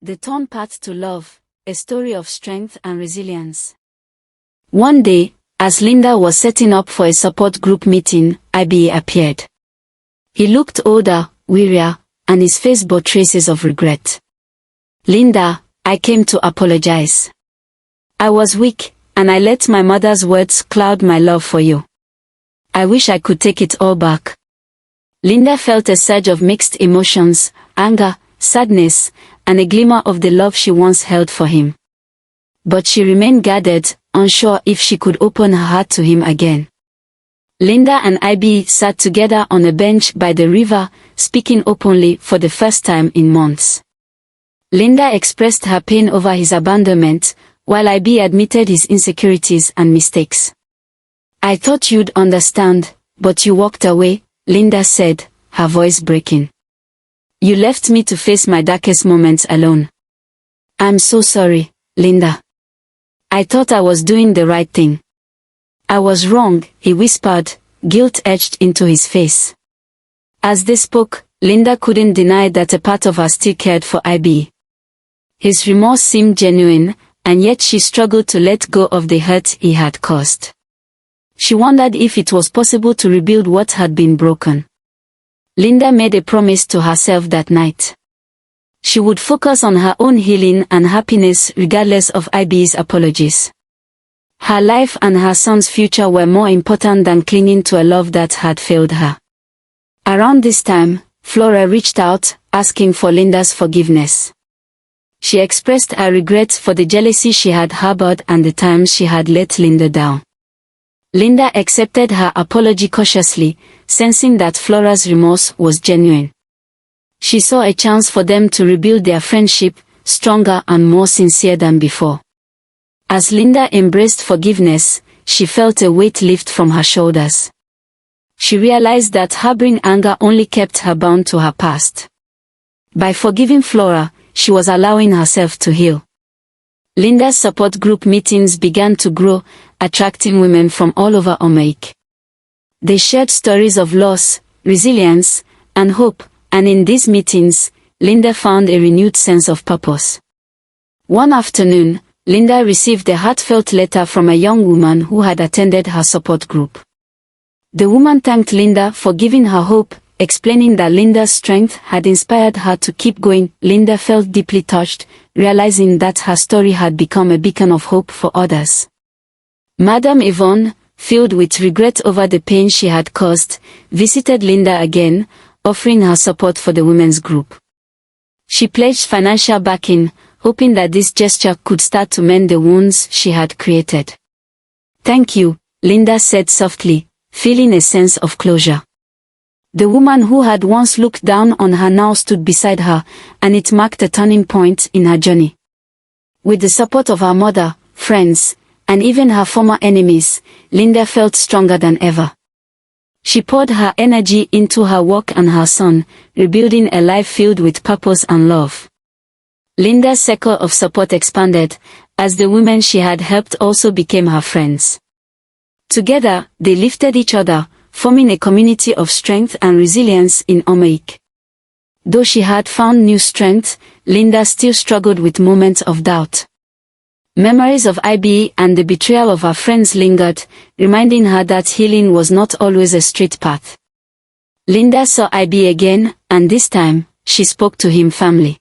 The Torn Path to Love, a story of strength and resilience. One day, as Linda was setting up for a support group meeting, Igbo appeared. He looked older, wearier, and his face bore traces of regret. "Linda, I came to apologize. I was weak, and I let my mother's words cloud my love for you. I wish I could take it all back." Linda felt a surge of mixed emotions, anger, sadness, and a glimmer of the love she once held for him. But she remained guarded, unsure if she could open her heart to him again. Linda and Igbo sat together on a bench by the river, speaking openly for the first time in months. Linda expressed her pain over his abandonment, while Igbo admitted his insecurities and mistakes. "I thought you'd understand, but you walked away," Linda said, her voice breaking. "You left me to face my darkest moments alone. I'm so sorry, Linda. I thought I was doing the right thing." "I was wrong," he whispered, guilt etched into his face. As they spoke, Linda couldn't deny that a part of her still cared for Igbo. His remorse seemed genuine, and yet she struggled to let go of the hurt he had caused. She wondered if it was possible to rebuild what had been broken. Linda made a promise to herself that night. She would focus on her own healing and happiness regardless of Igbo's apologies. Her life and her son's future were more important than clinging to a love that had failed her. Around this time, Flora reached out, asking for Linda's forgiveness. She expressed her regret for the jealousy she had harbored and the times she had let Linda down. Linda accepted her apology cautiously, sensing that Flora's remorse was genuine. She saw a chance for them to rebuild their friendship, stronger and more sincere than before. As Linda embraced forgiveness, she felt a weight lift from her shoulders. She realized that harboring anger only kept her bound to her past. By forgiving Flora, she was allowing herself to heal. Linda's support group meetings began to grow, attracting women from all over Omake. They shared stories of loss, resilience, and hope, and in these meetings, Linda found a renewed sense of purpose. One afternoon, Linda received a heartfelt letter from a young woman who had attended her support group. The woman thanked Linda for giving her hope, explaining that Linda's strength had inspired her to keep going. Linda felt deeply touched, realizing that her story had become a beacon of hope for others. Madame Yvonne, filled with regret over the pain she had caused, visited Linda again, offering her support for the women's group. She pledged financial backing, hoping that this gesture could start to mend the wounds she had created. "Thank you," Linda said softly, feeling a sense of closure. The woman who had once looked down on her now stood beside her, and it marked a turning point in her journey. With the support of her mother, friends, and even her former enemies, Linda felt stronger than ever. She poured her energy into her work and her son, rebuilding a life filled with purpose and love. Linda's circle of support expanded, as the women she had helped also became her friends. Together, they lifted each other, forming a community of strength and resilience in Omake. Though she had found new strength, Linda still struggled with moments of doubt. Memories of Igbo and the betrayal of her friends lingered, reminding her that healing was not always a straight path. Linda saw Igbo again, and this time, she spoke to him firmly.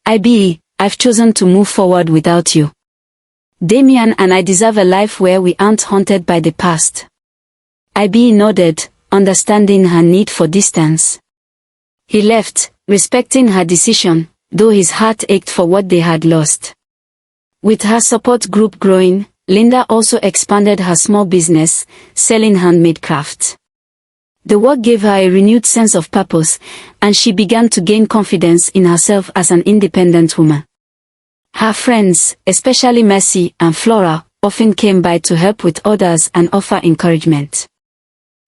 "Igbo, I've chosen to move forward without you. Damien and I deserve a life where we aren't haunted by the past." Igbo nodded, understanding her need for distance. He left, respecting her decision, though his heart ached for what they had lost. With her support group growing, Linda also expanded her small business, selling handmade crafts. The work gave her a renewed sense of purpose, and she began to gain confidence in herself as an independent woman. Her friends, especially Mercy and Flora, often came by to help with orders and offer encouragement.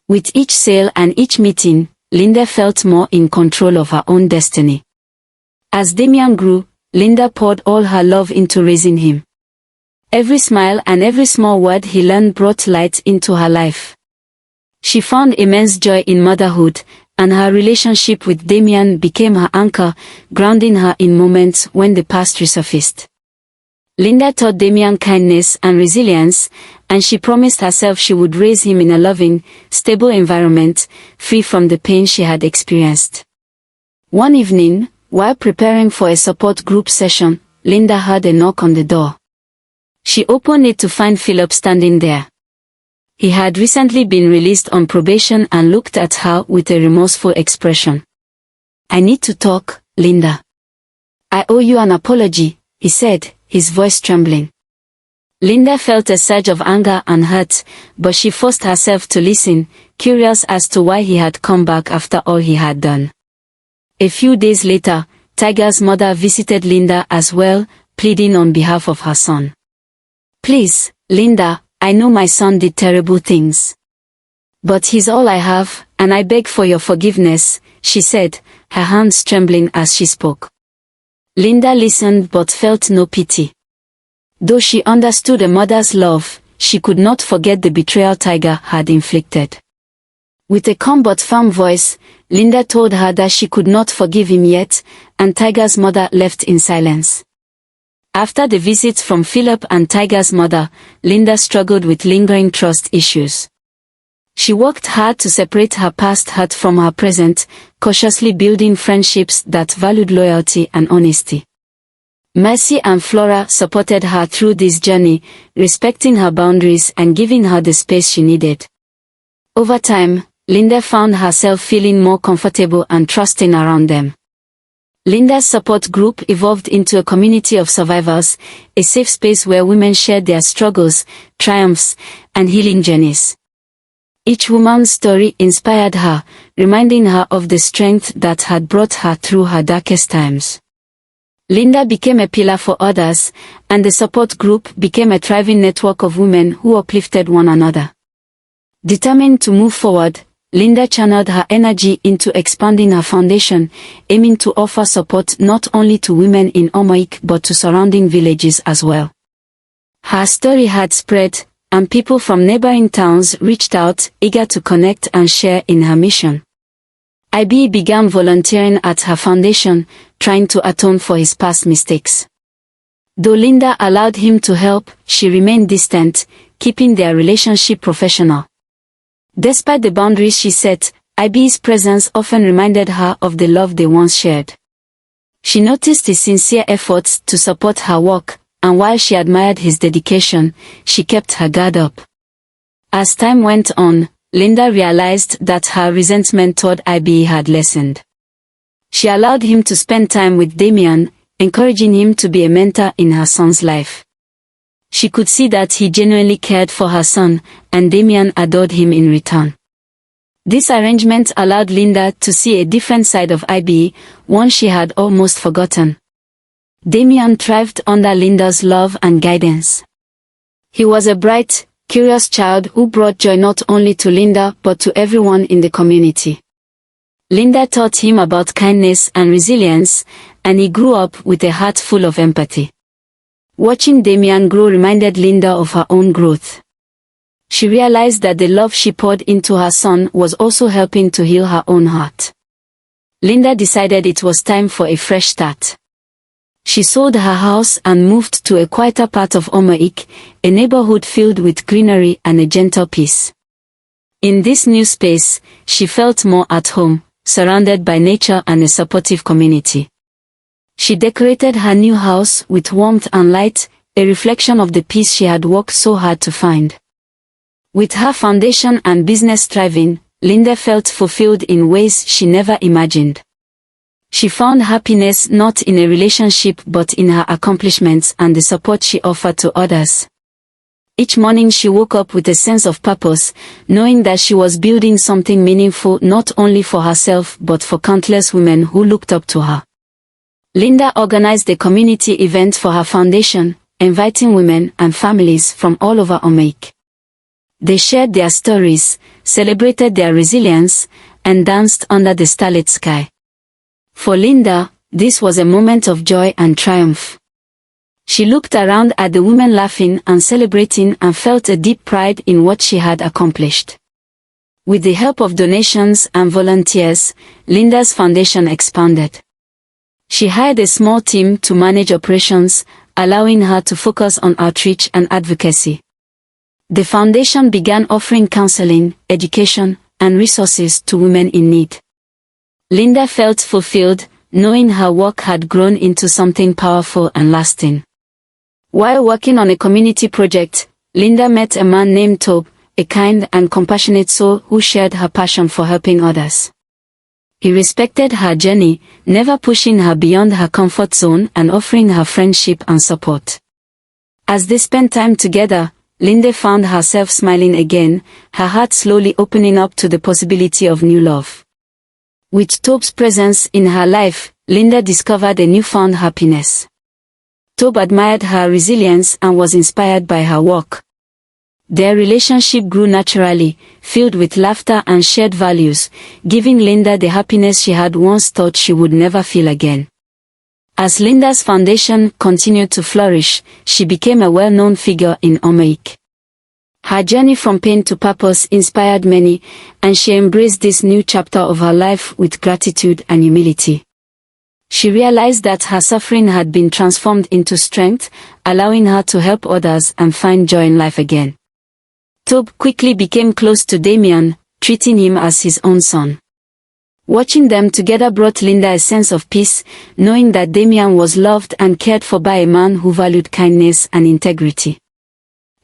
With each sale and each meeting, Linda felt more in control of her own destiny. As Damien grew, Linda poured all her love into raising him. Every smile and every small word he learned brought light into her life. She found immense joy in motherhood, and her relationship with Damien became her anchor, grounding her in moments when the past resurfaced. Linda taught Damien kindness and resilience, and she promised herself she would raise him in a loving, stable environment, free from the pain she had experienced. One evening, while preparing for a support group session, Linda heard a knock on the door. She opened it to find Philip standing there. He had recently been released on probation and looked at her with a remorseful expression. "I need to talk, Linda. I owe you an apology," he said, his voice trembling. Linda felt a surge of anger and hurt, but she forced herself to listen, curious as to why he had come back after all he had done. A few days later, Tiger's mother visited Linda as well, pleading on behalf of her son. "Please, Linda, I know my son did terrible things. But he's all I have, and I beg for your forgiveness," she said, her hands trembling as she spoke. Linda listened but felt no pity. Though she understood a mother's love, she could not forget the betrayal Tiger had inflicted. With a calm but firm voice, Linda told her that she could not forgive him yet, and Tiger's mother left in silence. After the visits from Philip and Tiger's mother, Linda struggled with lingering trust issues. She worked hard to separate her past hurt from her present, cautiously building friendships that valued loyalty and honesty. Mercy and Flora supported her through this journey, respecting her boundaries and giving her the space she needed. Over time, Linda found herself feeling more comfortable and trusting around them. Linda's support group evolved into a community of survivors, a safe space where women shared their struggles, triumphs, and healing journeys. Each woman's story inspired her, reminding her of the strength that had brought her through her darkest times. Linda became a pillar for others, and the support group became a thriving network of women who uplifted one another. Determined to move forward, Linda channeled her energy into expanding her foundation, aiming to offer support not only to women in Omoik but to surrounding villages as well. Her story had spread, and people from neighboring towns reached out, eager to connect and share in her mission. Ibe began volunteering at her foundation, trying to atone for his past mistakes. Though Linda allowed him to help, she remained distant, keeping their relationship professional. Despite the boundaries she set, Ibe's presence often reminded her of the love they once shared. She noticed his sincere efforts to support her work, and while she admired his dedication, she kept her guard up. As time went on, Linda realized that her resentment toward Ibe had lessened. She allowed him to spend time with Damien, encouraging him to be a mentor in her son's life. She could see that he genuinely cared for her son, and Damien adored him in return. This arrangement allowed Linda to see a different side of Ibe, one she had almost forgotten. Damien thrived under Linda's love and guidance. He was a bright, curious child who brought joy not only to Linda but to everyone in the community. Linda taught him about kindness and resilience, and he grew up with a heart full of empathy. Watching Damien grow reminded Linda of her own growth. She realized that the love she poured into her son was also helping to heal her own heart. Linda decided it was time for a fresh start. She sold her house and moved to a quieter part of Omoik, a neighborhood filled with greenery and a gentle peace. In this new space, she felt more at home, surrounded by nature and a supportive community. She decorated her new house with warmth and light, a reflection of the peace she had worked so hard to find. With her foundation and business thriving, Linda felt fulfilled in ways she never imagined. She found happiness not in a relationship but in her accomplishments and the support she offered to others. Each morning she woke up with a sense of purpose, knowing that she was building something meaningful not only for herself but for countless women who looked up to her. Linda organized a community event for her foundation, inviting women and families from all over Omoik. They shared their stories, celebrated their resilience, and danced under the starlit sky. For Linda, this was a moment of joy and triumph. She looked around at the women laughing and celebrating and felt a deep pride in what she had accomplished. With the help of donations and volunteers, Linda's foundation expanded. She hired a small team to manage operations, allowing her to focus on outreach and advocacy. The foundation began offering counseling, education, and resources to women in need. Linda felt fulfilled, knowing her work had grown into something powerful and lasting. While working on a community project, Linda met a man named Tob, a kind and compassionate soul who shared her passion for helping others. He respected her journey, never pushing her beyond her comfort zone and offering her friendship and support. As they spent time together, Linda found herself smiling again, her heart slowly opening up to the possibility of new love. With Tob's presence in her life, Linda discovered a newfound happiness. Tob admired her resilience and was inspired by her work. Their relationship grew naturally, filled with laughter and shared values, giving Linda the happiness she had once thought she would never feel again. As Linda's foundation continued to flourish, she became a well-known figure in Omeric. Her journey from pain to purpose inspired many, and she embraced this new chapter of her life with gratitude and humility. She realized that her suffering had been transformed into strength, allowing her to help others and find joy in life again. Tob quickly became close to Damien, treating him as his own son. Watching them together brought Linda a sense of peace, knowing that Damien was loved and cared for by a man who valued kindness and integrity.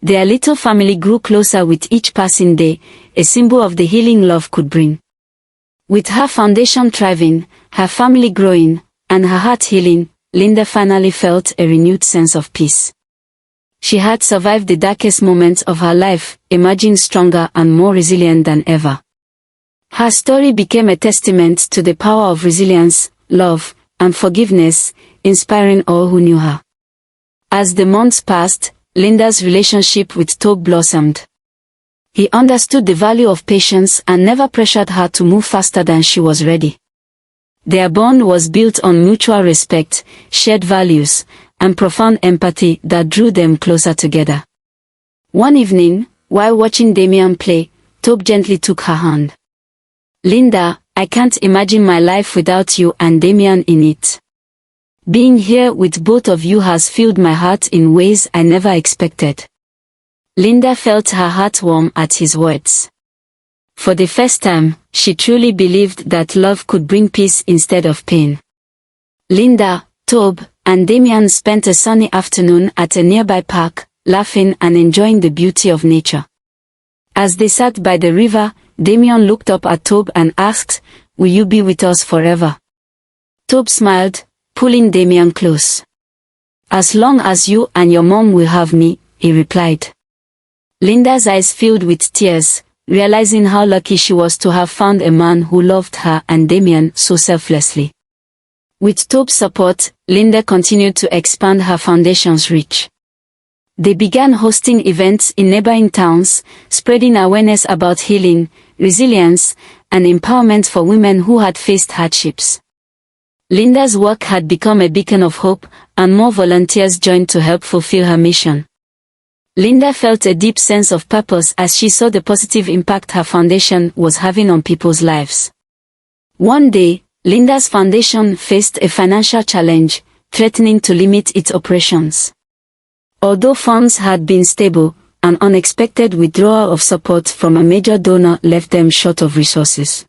Their little family grew closer with each passing day, a symbol of the healing love could bring. With her foundation thriving, her family growing, and her heart healing, Linda finally felt a renewed sense of peace. She had survived the darkest moments of her life, emerging stronger and more resilient than ever. Her story became a testament to the power of resilience, love, and forgiveness, inspiring all who knew her. As the months passed, Linda's relationship with Tob blossomed. He understood the value of patience and never pressured her to move faster than she was ready. Their bond was built on mutual respect, shared values, and profound empathy that drew them closer together. One evening, while watching Damien play, Tob gently took her hand. "Linda, I can't imagine my life without you and Damien in it. Being here with both of you has filled my heart in ways I never expected." Linda felt her heart warm at his words. For the first time, she truly believed that love could bring peace instead of pain. Linda, Tob, and Damien spent a sunny afternoon at a nearby park, laughing and enjoying the beauty of nature. As they sat by the river, Damien looked up at Tob and asked, "Will you be with us forever?" Tob smiled, pulling Damien close. "As long as you and your mom will have me," he replied. Linda's eyes filled with tears, realizing how lucky she was to have found a man who loved her and Damien so selflessly. With Tob's support, Linda continued to expand her foundation's reach. They began hosting events in neighboring towns, spreading awareness about healing, resilience, and empowerment for women who had faced hardships. Linda's work had become a beacon of hope, and more volunteers joined to help fulfill her mission. Linda felt a deep sense of purpose as she saw the positive impact her foundation was having on people's lives. One day, Linda's foundation faced a financial challenge, threatening to limit its operations. Although funds had been stable, an unexpected withdrawal of support from a major donor left them short of resources.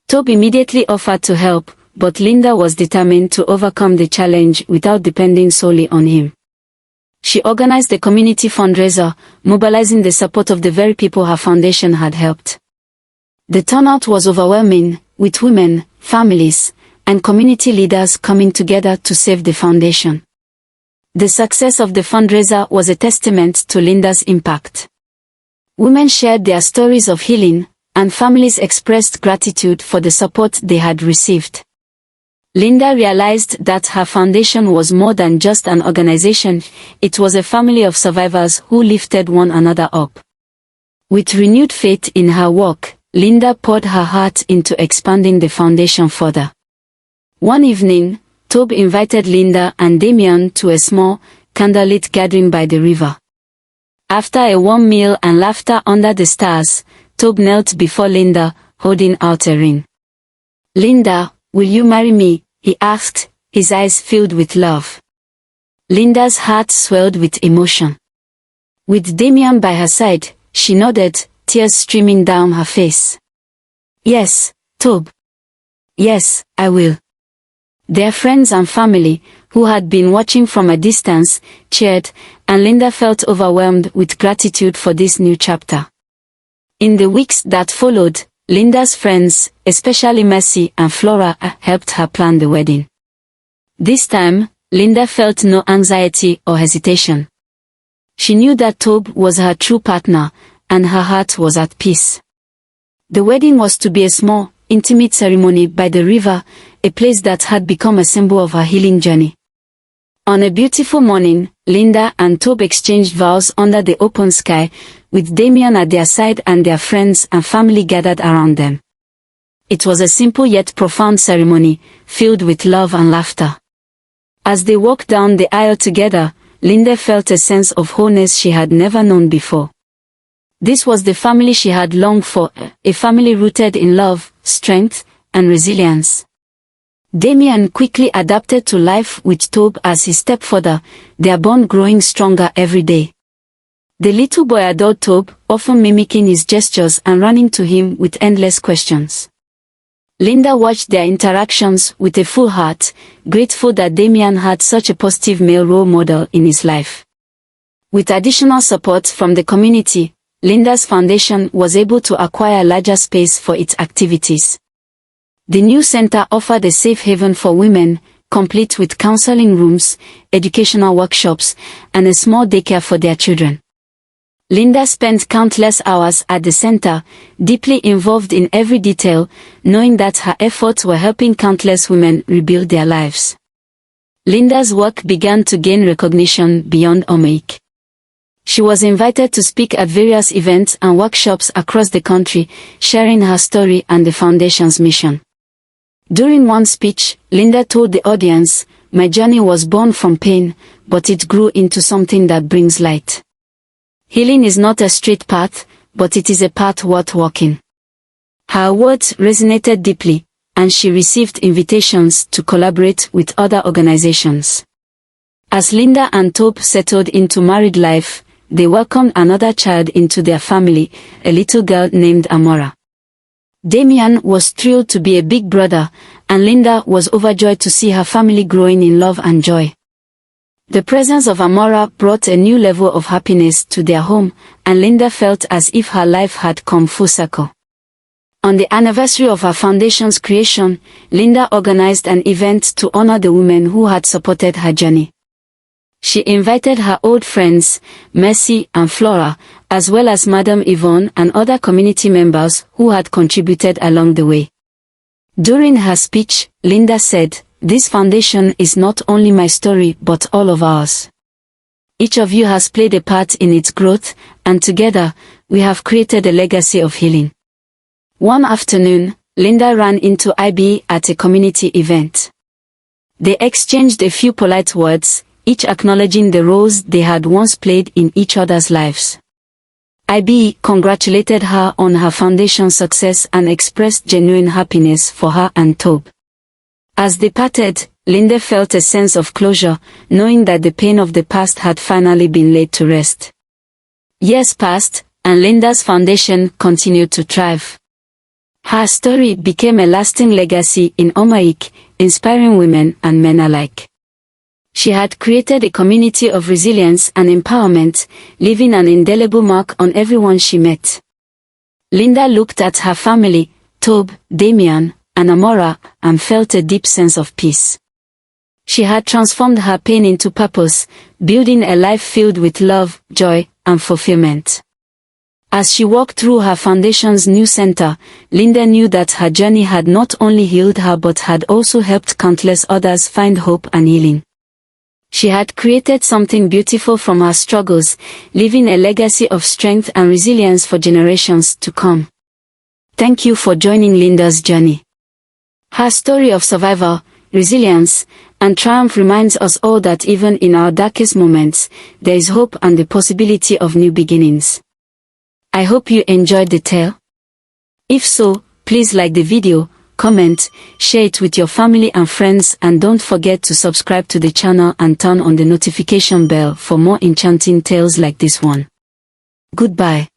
Tob immediately offered to help, but Linda was determined to overcome the challenge without depending solely on him. She organized a community fundraiser, mobilizing the support of the very people her foundation had helped. The turnout was overwhelming, with women, families, and community leaders coming together to save the foundation. The success of the fundraiser was a testament to Linda's impact. Women shared their stories of healing, and families expressed gratitude for the support they had received. Linda realized that her foundation was more than just an organization, it was a family of survivors who lifted one another up. With renewed faith in her work, Linda poured her heart into expanding the foundation further. One evening, Tob invited Linda and Damien to a small, candlelit gathering by the river. After a warm meal and laughter under the stars, Tob knelt before Linda, holding out a ring. "Linda, will you marry me?" he asked, his eyes filled with love. Linda's heart swelled with emotion. With Damien by her side, she nodded, tears streaming down her face. "Yes, Tob. Yes, I will." Their friends and family, who had been watching from a distance, cheered, and Linda felt overwhelmed with gratitude for this new chapter. In the weeks that followed, Linda's friends, especially Mercy and Flora, helped her plan the wedding. This time, Linda felt no anxiety or hesitation. She knew that Tob was her true partner, and her heart was at peace. The wedding was to be a small, intimate ceremony by the river, a place that had become a symbol of her healing journey. On a beautiful morning, Linda and Tob exchanged vows under the open sky, with Damien at their side and their friends and family gathered around them. It was a simple yet profound ceremony, filled with love and laughter. As they walked down the aisle together, Linda felt a sense of wholeness she had never known before. This was the family she had longed for, a family rooted in love, strength, and resilience. Damien quickly adapted to life with Tob as his stepfather, their bond growing stronger every day. The little boy adored Tob, often mimicking his gestures and running to him with endless questions. Linda watched their interactions with a full heart, grateful that Damien had such a positive male role model in his life. With additional support from the community, Linda's foundation was able to acquire a larger space for its activities. The new center offered a safe haven for women, complete with counseling rooms, educational workshops, and a small daycare for their children. Linda spent countless hours at the center, deeply involved in every detail, knowing that her efforts were helping countless women rebuild their lives. Linda's work began to gain recognition beyond Omagh. She was invited to speak at various events and workshops across the country, sharing her story and the foundation's mission. During one speech, Linda told the audience, "My journey was born from pain, but it grew into something that brings light. Healing is not a straight path, but it is a path worth walking." Her words resonated deeply, and she received invitations to collaborate with other organizations. As Linda and Tob settled into married life, they welcomed another child into their family, a little girl named Amora. Damien was thrilled to be a big brother, and Linda was overjoyed to see her family growing in love and joy. The presence of Amora brought a new level of happiness to their home, and Linda felt as if her life had come full circle. On the anniversary of her foundation's creation, Linda organized an event to honor the women who had supported her journey. She invited her old friends, Mercy and Flora, as well as Madame Yvonne and other community members who had contributed along the way. During her speech, Linda said, "This foundation is not only my story but all of ours. Each of you has played a part in its growth, and together, we have created a legacy of healing." One afternoon, Linda ran into IB at a community event. They exchanged a few polite words, each acknowledging the roles they had once played in each other's lives. IB congratulated her on her foundation's success and expressed genuine happiness for her and Tob. As they parted, Linda felt a sense of closure, knowing that the pain of the past had finally been laid to rest. Years passed, and Linda's foundation continued to thrive. Her story became a lasting legacy in Omagh, inspiring women and men alike. She had created a community of resilience and empowerment, leaving an indelible mark on everyone she met. Linda looked at her family, Tob, Damien, and Amora, and felt a deep sense of peace. She had transformed her pain into purpose, building a life filled with love, joy, and fulfillment. As she walked through her foundation's new center, Linda knew that her journey had not only healed her but had also helped countless others find hope and healing. She had created something beautiful from her struggles, leaving a legacy of strength and resilience for generations to come. Thank you for joining Linda's journey. Her story of survival, resilience, and triumph reminds us all that even in our darkest moments, there is hope and the possibility of new beginnings. I hope you enjoyed the tale. If so, please like the video, comment, share it with your family and friends, and don't forget to subscribe to the channel and turn on the notification bell for more enchanting tales like this one. Goodbye.